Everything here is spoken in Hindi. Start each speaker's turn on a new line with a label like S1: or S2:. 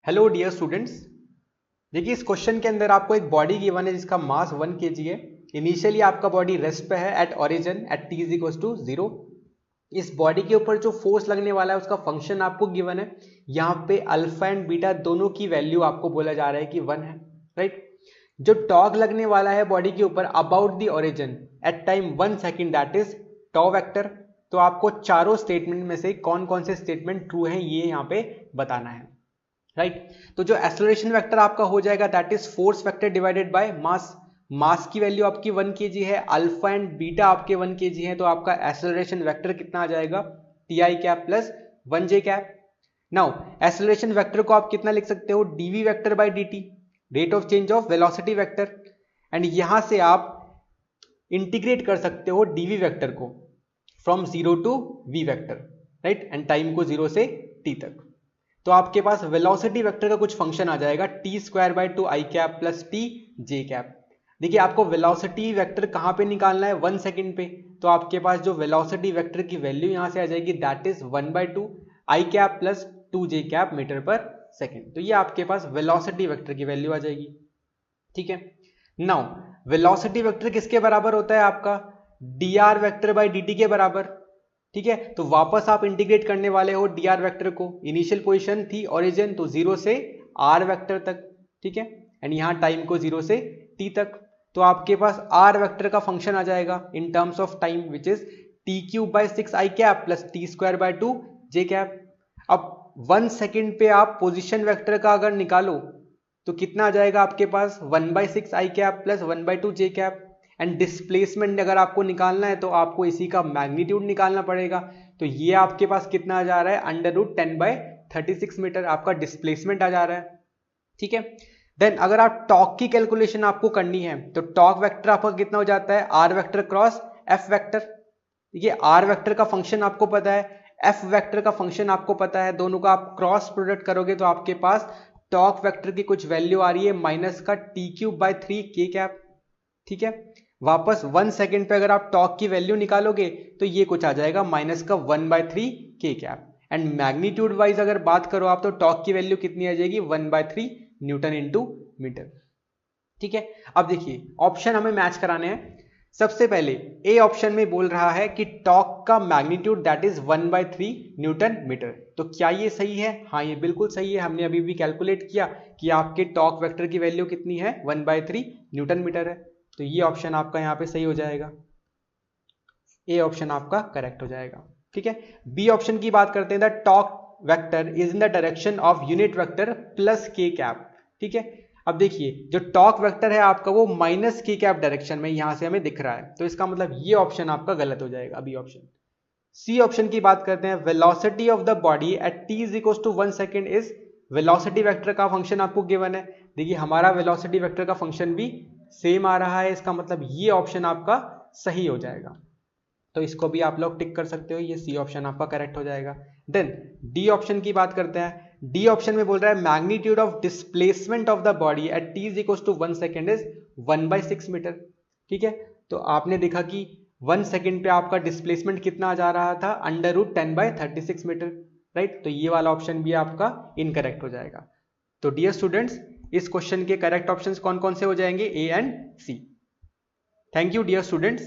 S1: Hello dear students. देखिए इस क्वेश्चन के अंदर आपको एक बॉडी गिवन है जिसका मास 1 kg है। इनिशियली आपका बॉडी रेस्ट पे है at origin at t is equal to 0। इस बॉडी के ऊपर जो फोर्स लगने वाला है उसका फंक्शन आपको गिवन है। यहाँ पे अल्फा एंड बीटा दोनों की वैल्यू आपको बोला जा रहा है कि 1 है, राइट। जो टॉर्क लगने वाला है बॉडी के ऊपर about the origin at time 1 second that is tau vector. तो आपको चारों स्टेटमेंट में से कौन कौन से स्टेटमेंट ट्रू हैं ये यहाँ पे बताना है, राइट। तो जो एक्सेलरेशन वेक्टर आपका हो जाएगा that is force vector divided by mass. Mass की वैल्यू आपकी 1 kg है, अल्फा एंड बीटा आपके 1 kg है, तो आपका एक्सेलरेशन वेक्टर कितना आ जाएगा ti cap plus 1j cap. Now acceleration vector को आप कितना लिख सकते हो dv vector by dt, rate of change of velocity vector. And यहां से आप इंटीग्रेट कर सकते हो dv वेक्टर को from 0 to v vector, right, and time को 0 से t तक। तो आपके पास वेलोसिटी वेक्टर का कुछ फंक्शन आ जाएगा T square by 2 I cap plus T J cap. देखिए आपको वेलोसिटी वेक्टर कहां पे निकालना है 1 सेकंड पे, तो आपके पास जो वेलोसिटी वेक्टर की वैल्यू यहां से आ जाएगी that is 1/2 i cap plus 2 j cap metre per second. तो ये आपके पास वेलोसिटी वेक्टर की वैल्यू आ जाएगी, ठीक है। नाउ वेलोसिटी वेक्टर किसके बराबर होता है आपका D R vector by D T के बराबर, ठीक है। तो वापस आप इंटीग्रेट करने वाले हो डी आर वेक्टर को, इनिशियल पोजीशन थी ओरिजिन तो 0 से आर वेक्टर तक, ठीक है, एंड यहां टाइम को 0 से टी तक। तो आपके पास आर वेक्टर का फंक्शन आ जाएगा in terms of time which is T cube by 6 I cap plus T square by 2 j cap. अब 1 सेकेंड पे आप पोजिशन वेक्टर का अगर निकालो तो कितना आ जाएगा आपके पास 1/6 I cap plus 1/2 J cap. And displacement अगर आपको निकालना है तो आपको इसी का मैग्नीट्यूड निकालना पड़ेगा। तो ये आपके पास कितना आ जा रहा है √10/36 मीटर आपका डिस्प्लेसमेंट आ जा रहा है, ठीक है। देन अगर आप टॉर्क की कैलकुलेशन आपको करनी है तो टॉर्क वेक्टर आपका कितना हो जाता है r vector cross f vector. ये आर वेक्टर का फंक्शन आपको पता है, एफ वेक्टर का फंक्शन आपको पता है, दोनों का आप क्रॉस प्रोडक्ट करोगे तो आपके पास टॉर्क वेक्टर की कुछ वैल्यू आ रही है माइनस का t³/3 k कैप, ठीक है। वापस 1 सेकेंड पे अगर आप टॉर्क की वैल्यू निकालोगे तो ये कुछ आ जाएगा माइनस का 1/3 k cap. And magnitude wise अगर बात करो आप तो टॉर्क की वैल्यू कितनी आ जाएगी 1/3 न्यूटन इंटू मीटर, ठीक है। अब देखिए ऑप्शन हमें मैच कराने हैं। सबसे पहले ए ऑप्शन में बोल रहा है कि टॉर्क का magnitude that is 1/3 newton metre. तो क्या ये सही है? हाँ ये बिल्कुल सही है। हमने अभी भी कैलकुलेट किया कि आपके टॉर्क वेक्टर की वैल्यू कितनी है 1/3 न्यूटन मीटर है। तो ये ऑप्शन आपका यहां पे सही हो जाएगा, ए ऑप्शन आपका करेक्ट हो जाएगा, ठीक है। बी ऑप्शन की बात करते हैं the torque vector is in the direction of unit vector plus के कैप, ठीक है। अब देखिए जो टॉर्क वेक्टर है आपका वो माइनस के कैप डायरेक्शन में यहां से हमें दिख रहा है, तो इसका मतलब ये ऑप्शन आपका गलत हो जाएगा, बी ऑप्शन। सी ऑप्शन की बात करते हैं velocity of the body at t is equal to 1 second is, velocity vector का फंक्शन आपको गिवन है। देखिए हमारा वेलोसिटी वेक्टर का फंक्शन भी सेम आ रहा है, इसका मतलब ये ऑप्शन आपका सही हो जाएगा। तो इसको भी आप लोग टिक कर सकते हो, ये सी ऑप्शन आपका करेक्ट हो जाएगा। देन डी ऑप्शन की बात करते हैं। डी ऑप्शन में बोल रहा है magnitude of displacement of the body at t is equal to 1 second is 1/6 metre, ठीक है। तो आपने देखा कि 1 सेकेंड पे आपका डिस्प्लेसमेंट कितना आ जा रहा था √10/36 मीटर, राइट। तो ये वाला ऑप्शन भी आपका इनकरेक्ट हो जाएगा। तो डियर स्टूडेंट्स इस क्वेश्चन के करेक्ट ऑप्शंस कौन कौन से हो जाएंगे, A and C. Thank you dear students.